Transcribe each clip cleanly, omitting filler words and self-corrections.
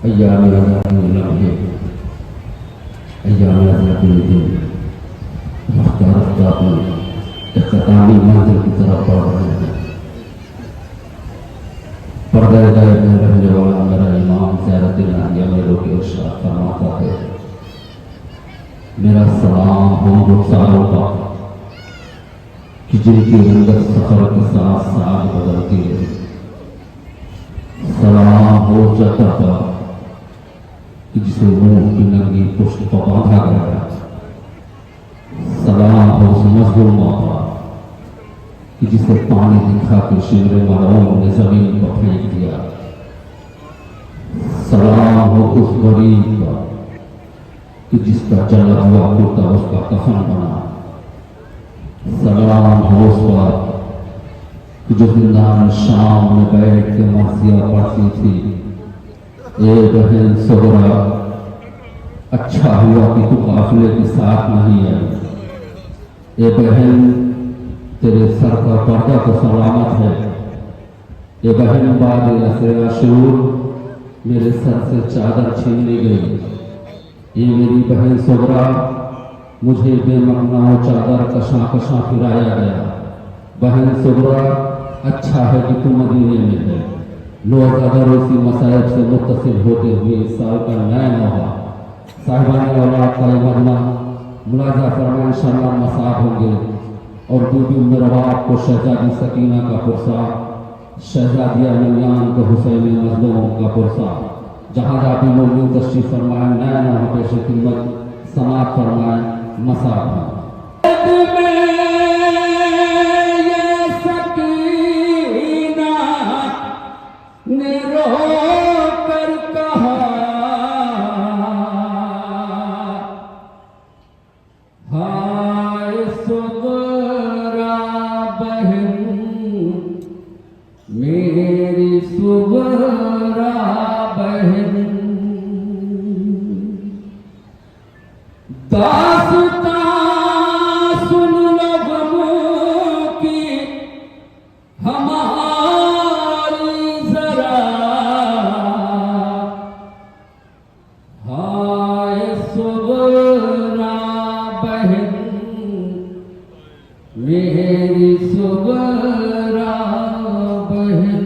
अय्याम लम्हे अय्याम दिन रफ्तार इख्तितामी मंजिल की तरफ बढ़ रहे हैं। पर्दे गायब में रहने वाला मेरा इमाम ज़ियारतुल मेरे के इरशाद फरमाता है, मेरा सलाम हम रुखसारों का कि जिनकी रंगत सफर के साथ साथ बदलती है। सलाम हो जाता था कि जिसे मुंह की नंगी पुष्ट पर बांधा गया। सलाम हो उस मजलूम का कि जिसे पानी दिखा के शिमरे मरऊम ने जमीन पर फेंक दिया। सलाम हो उस गरीब का कि जिसका जला हुआ कुर्ता उसका कफन बना। सलाम हो उस पर कि जो जिंदान शाम में बैठ के मर्सिया पढ़ती थी, ए बहन सोहरा अच्छा हुआ कि तू काफिले के साथ नहीं आई। ए बहन तेरे सर का पर्दा तो सलामत है। ए बहन बाद अशूर मेरे सर से चादर छीन ली गई। ये मेरी बहन सोहरा मुझे बेमकना चादर कशा कशा फिराया गया। बहन सोहरा अच्छा है कि तू मदीने में है। लोज़ादर उसी मसाइब से मुत्तसिल होते हुए इस साल का नया नौहा साहिबान औलाद का मदना मुलाजा फरमा इंशाअल्लाह मसाब होंगे। और बीबी मेरवाब को शहजादी सकीना का पुरसा, शहजादिया मरियाम को हुसैन मजलूम का पुरसा। जहाँ जाती मौजूद तशरीफ फरमाए नया नौहा पेश खिदमत समात फरमाए मसाब। मेरी सुगरा बहन दास्तां सुन लो गमों की हमारी जरा। हाय सुगरा बहन मेरी सुगरा बहन।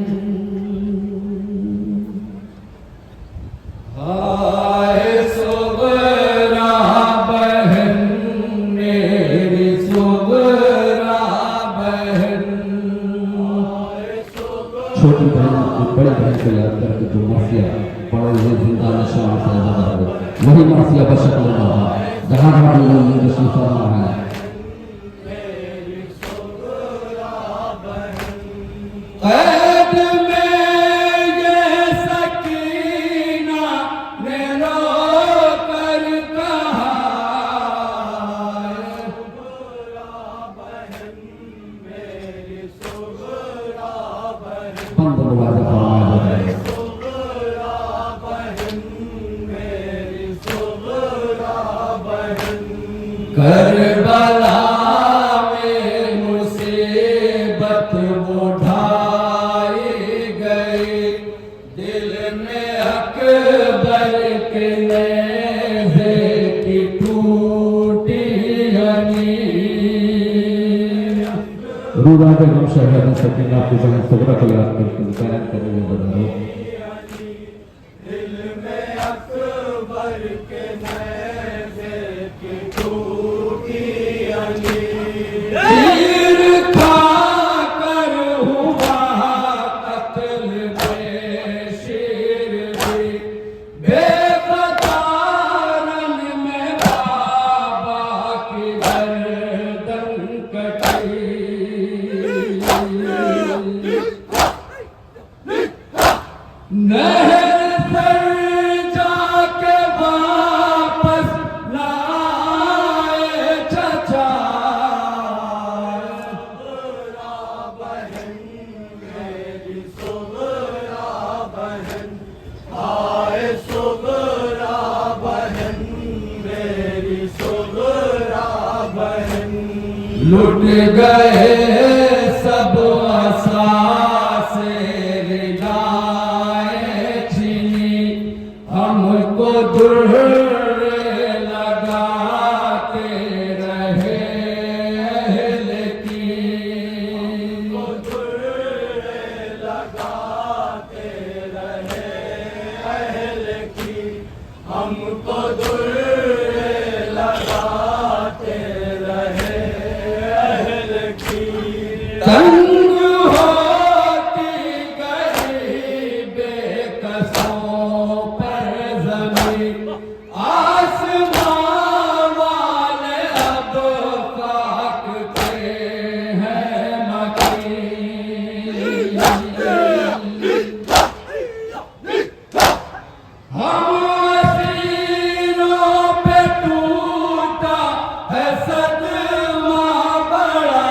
हाय सुगरा बहन मेरी सुगरा बहन। छोटी बहन की बड़ी बहन को याद करके जो मर्सिया बड़े हुए जिंदा निशान से जगह हो वही मर्सिया बशक लेना जहाँ जहाँ लोग फरमा है। कैद में ये सकीना ने रो कर कहा, बंद दरवाजा फरमाया है। करबला में मुसीबत उठाई गई, दिल में अकबर के नेज़े की टूटी हनी। रूदा बेगम शहजादी सकीना की बहन सुगरा को याद करके बयान करने में बदलो। दिल में अकबर के नेज़े की टूटी हनी। तीर खाकर हुआ कत्ल बेशीर भी, बेक़दारन में बाबा की गर्दन कटी। नहर पर जाके वापस लाए चचा। बहन मेरी सुगरा बहन। हाय सुगरा बहन मेरी सुगरा बहन। लुट गए सब असासे रिलाए छिनी, हमको दुर्र लगाते रहे अहल की, लगाते रहे अहल की, हमको दुर्र लगाते रहे अहल की। तंग होती गई बेकसों पर ज़मीन, आसमां वाले अब ताकते हैं मकीन। हम असीरों पे टूटा है सदमा बड़ा,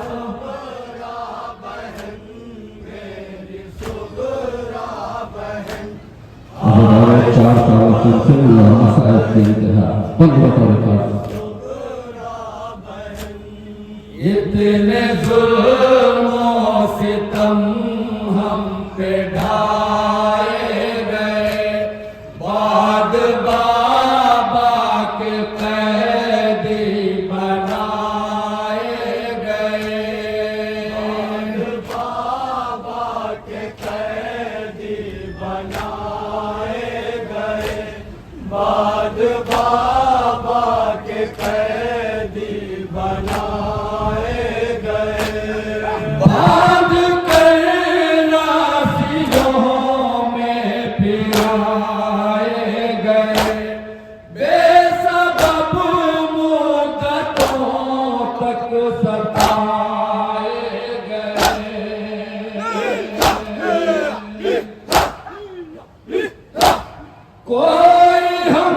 सुगरा बहन मेरी सुगरा बहन, 4 साल सिलसिला मसाइल की इंतहा बंद बतौर सुगरा बहन। इतने जुल्मों सितम हम पे ढाए गए, बाद बाबा के कैदी बनाए गए। बाबा के कैदी बनाए गए, बाद बाबा के कैदी बनाए गए। बांध कर राशियों में फिराए गए, बेसबब मुद्दतों तक सताए गए। कोई हम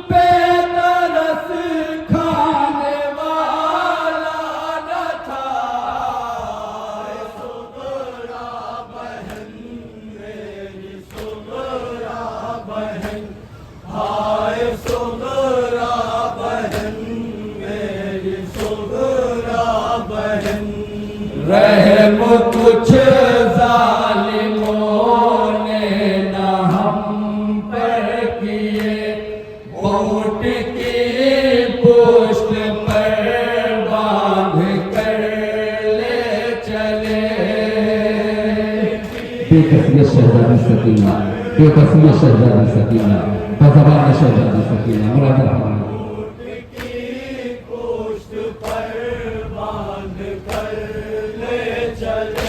पे तरस खाने वाला न था, सुगरा बहन मेरी सुगरा बहन, हाय सुगरा बहन मेरी सुगरा बहन। रहम कुछ जालिमों ने न हम पर किए, ऊँट की पुष्ट पर बांध कर ले चले। बेकसियत शहजादी सकीना, बेकसियत शहजादी सकीना, बज़बान शहजादी सकीना, मुराद की पुष्ट पर बांध कर ले चले।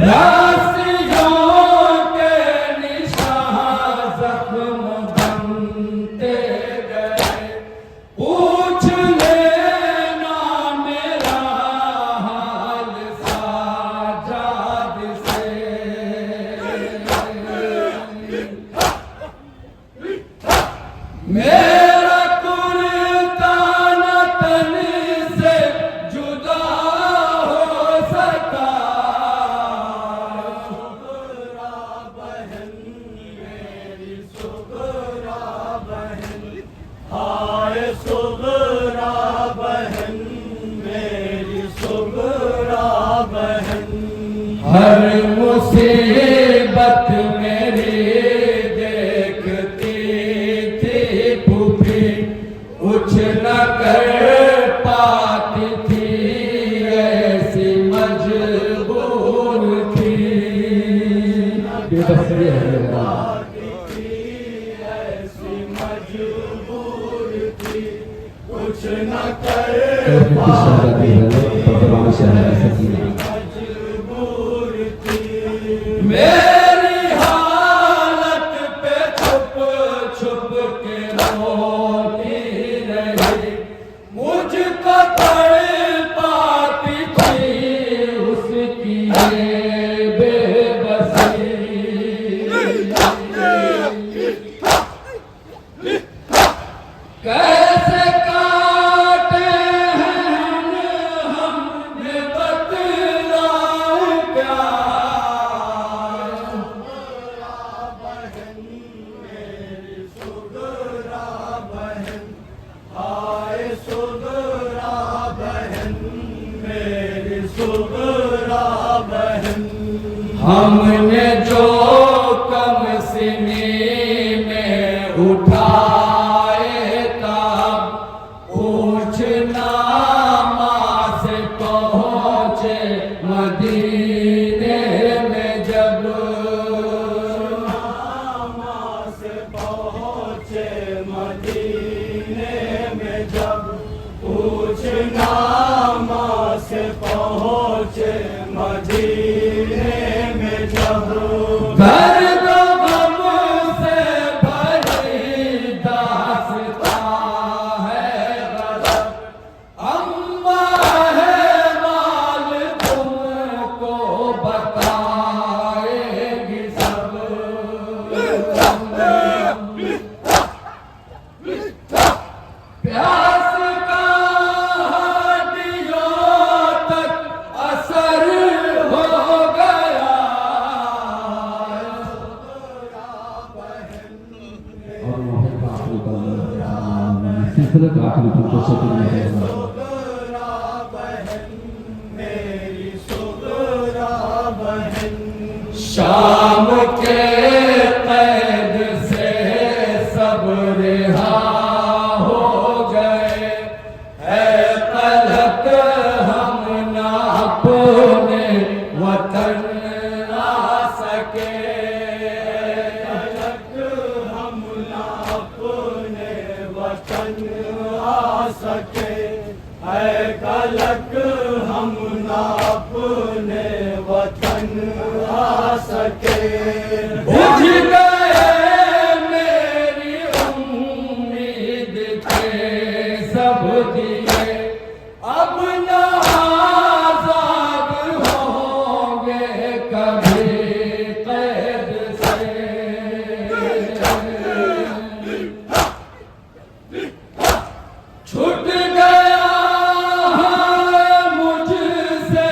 राशियों के निशान जख्म बनते गए, पूछ लेना मेरा हाल साजाद से। मेरा कुर्ता न तन से जुदा हो सका, सुगरा बहन मेरी सुगरा बहन, हाय सुगरा बहन मेरी सुगरा बहन। हर मुसीबत मेरी देखती थी फूफी, कुछ न कर पाती थी ऐसी मजबूर थी। ऐसी मजबूर थी, कुछ न कर मजबूर थी। मेरी हालत पे छुप छुप के रोती रही, मुझको तड़पाती थी उसकी ये बेबसी। कैसे काटे हैं हमने बतलाऊं क्या, सुगरा बहन मेरी सुगरा बहन, हाय सुगरा बहन मेरी सुगरा बहन। हमने जो कम शुरू कर सिलसिले का आखिरी दिन को शुरू सुगरा बहन मेरी सुगरा बहन शाम के कैद से सब रिहा हो गए है तलक हम ना अपने वतन आ सके तलक हम ना अपने वतन आ सके है कलक हम ना अपने वतन आ सके बुझ गए मेरी उम्मीद के सब दिए अब ना आजाद होंगे कभी कैद से छूट गया है मुझसे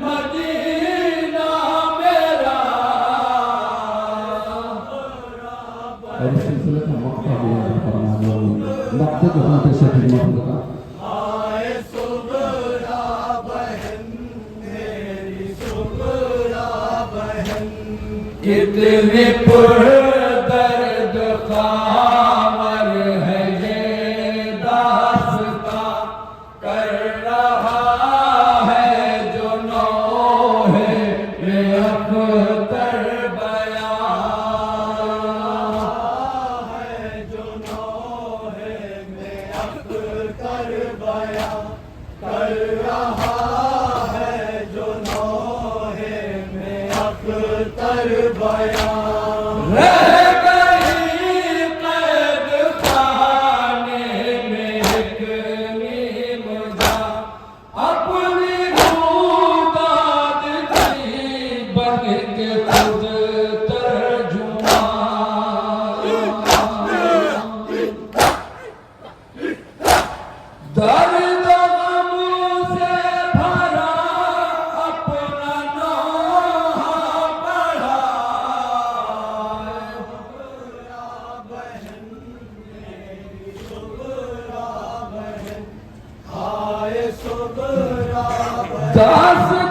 मदीना मेरा और इस सिलसिले का मक्का भी है फरमाया मक्के के होने से खिदमत का आए सुगरा बहन मेरी सुगरा बहन कितनी पुरदर्द खामर है ये दास्तां कर रहा है जो नौहे में अख्तर बयां है जो नौहे में अख्तर बयां कर रहा है जो नौहे में अख्तर बयां रह गई कैद खाने में एक नीम जां अपनी रूदाद की बन के खुद तर्जुमा दर्द गम से भरा अपना नौहा बढ़ा सुगरा बहन मेरी सुगरा बहन आए सुगरा बहन दास